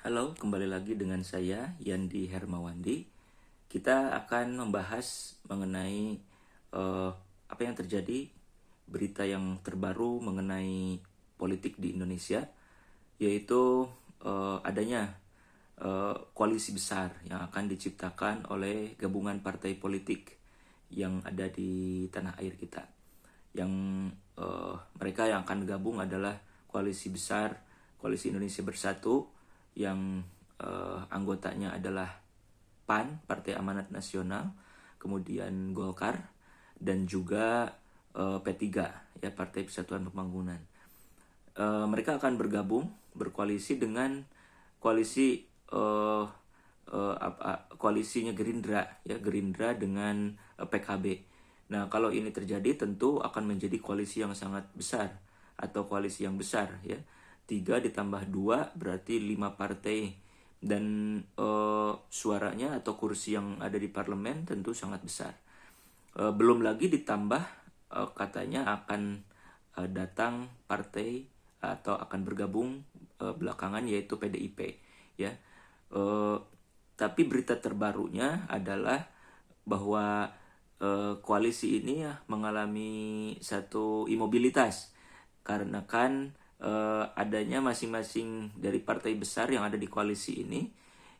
Halo, kembali lagi dengan saya Yandi Hermawandi. Kita akan membahas mengenai apa yang terjadi, berita yang terbaru mengenai politik di Indonesia, yaitu adanya koalisi besar yang akan diciptakan oleh gabungan partai politik yang ada di tanah air kita. Yang mereka yang akan gabung adalah koalisi besar, koalisi Indonesia Bersatu, yang anggotanya adalah PAN, Partai Amanat Nasional, kemudian Golkar, dan juga P3, ya, Partai Persatuan Pembangunan. Mereka akan bergabung, berkoalisi dengan koalisi koalisinya Gerindra, ya, Gerindra dengan PKB. Nah, kalau ini terjadi tentu akan menjadi koalisi yang sangat besar atau koalisi yang besar, ya. 3 ditambah 2 berarti 5 partai, dan suaranya atau kursi yang ada di parlemen tentu sangat besar. Belum lagi ditambah katanya akan datang partai atau akan bergabung belakangan, yaitu PDIP, ya. Tapi berita terbarunya adalah bahwa koalisi ini mengalami satu imobilitas karena kan adanya masing-masing dari partai besar yang ada di koalisi ini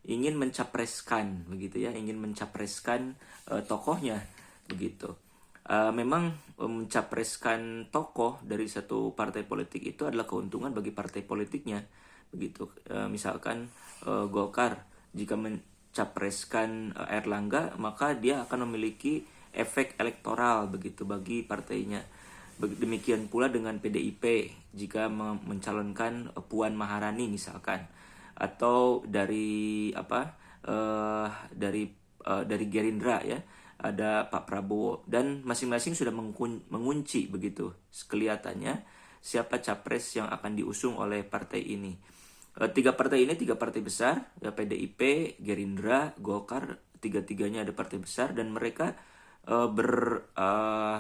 ingin mencapreskan, begitu ya, ingin mencapreskan tokohnya, begitu. Memang mencapreskan tokoh dari satu partai politik itu adalah keuntungan bagi partai politiknya, begitu. Misalkan Golkar jika mencapreskan Erlangga, maka dia akan memiliki efek elektoral, begitu, bagi partainya. Demikian pula dengan PDIP jika mencalonkan Puan Maharani misalkan, atau dari dari Gerindra, ya, ada Pak Prabowo, dan masing-masing sudah mengunci, begitu kelihatannya, siapa capres yang akan diusung oleh partai ini. Tiga partai ini, tiga partai besar, ya, PDIP, Gerindra, Golkar, tiga-tiganya ada partai besar, dan mereka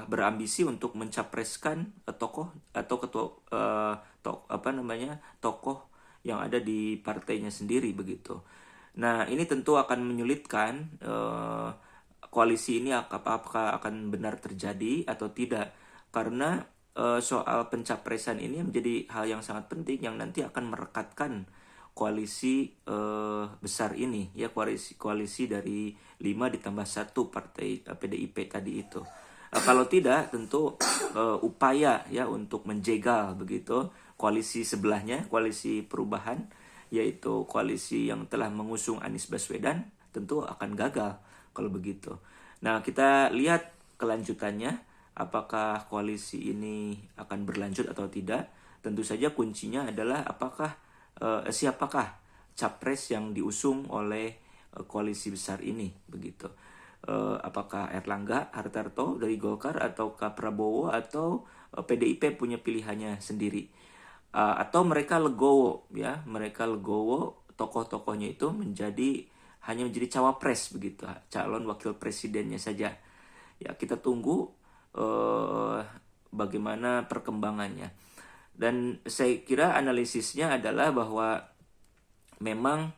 berambisi untuk mencapreskan tokoh atau tokoh yang ada di partainya sendiri, begitu. Nah, ini tentu akan menyulitkan koalisi ini apakah akan benar terjadi atau tidak, karena soal pencapresan ini menjadi hal yang sangat penting yang nanti akan merekatkan koalisi besar ini, ya, koalisi dari 5 ditambah 1 partai PDIP tadi itu. Kalau tidak, tentu upaya, ya, untuk menjegal, begitu, koalisi sebelahnya, koalisi perubahan, yaitu koalisi yang telah mengusung Anies Baswedan, tentu akan gagal kalau begitu. Nah, kita lihat kelanjutannya, apakah koalisi ini akan berlanjut atau tidak. Tentu saja kuncinya adalah siapakah capres yang diusung oleh koalisi besar ini, begitu. Apakah Erlangga Hartarto dari Golkar, ataukah Prabowo, atau PDIP punya pilihannya sendiri, atau mereka legowo, ya, mereka legowo tokoh-tokohnya itu hanya menjadi cawapres, begitu, calon wakil presidennya saja. Ya, kita tunggu bagaimana perkembangannya. Dan saya kira analisisnya adalah bahwa memang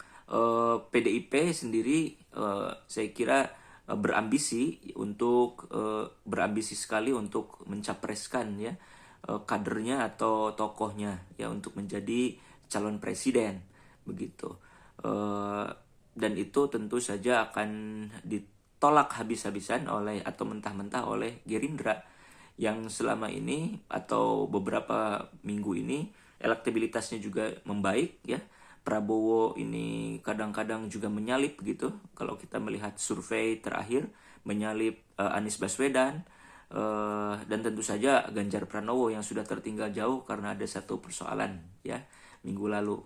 PDIP sendiri saya kira berambisi sekali untuk mencapreskan, ya, kadernya atau tokohnya, ya, untuk menjadi calon presiden, begitu. Dan itu tentu saja akan ditolak habis-habisan atau mentah-mentah oleh Gerindra, yang selama ini atau beberapa minggu ini elektabilitasnya juga membaik, ya. Prabowo ini kadang-kadang juga menyalip, gitu. Kalau kita melihat survei terakhir, menyalip Anies Baswedan, dan tentu saja Ganjar Pranowo yang sudah tertinggal jauh karena ada satu persoalan, ya, minggu lalu.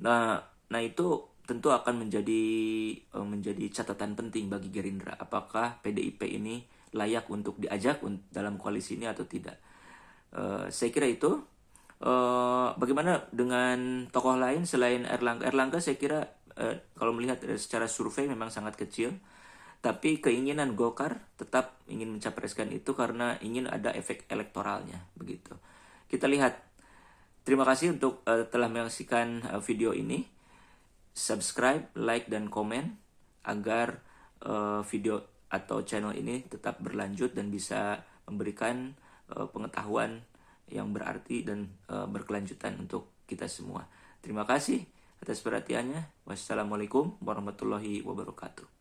Nah itu tentu akan menjadi catatan penting bagi Gerindra, apakah PDIP ini layak untuk diajak dalam koalisi ini atau tidak. Saya kira itu. Bagaimana dengan tokoh lain selain Erlangga? Erlangga saya kira kalau melihat secara survei memang sangat kecil, tapi keinginan Golkar tetap ingin mencapreskan itu karena ingin ada efek elektoralnya, begitu. Kita lihat. Terima kasih untuk telah menyaksikan video ini. subscribe, like, dan komen agar video atau channel ini tetap berlanjut dan bisa memberikan pengetahuan yang berarti dan berkelanjutan untuk kita semua. Terima kasih atas perhatiannya. Wassalamualaikum warahmatullahi wabarakatuh.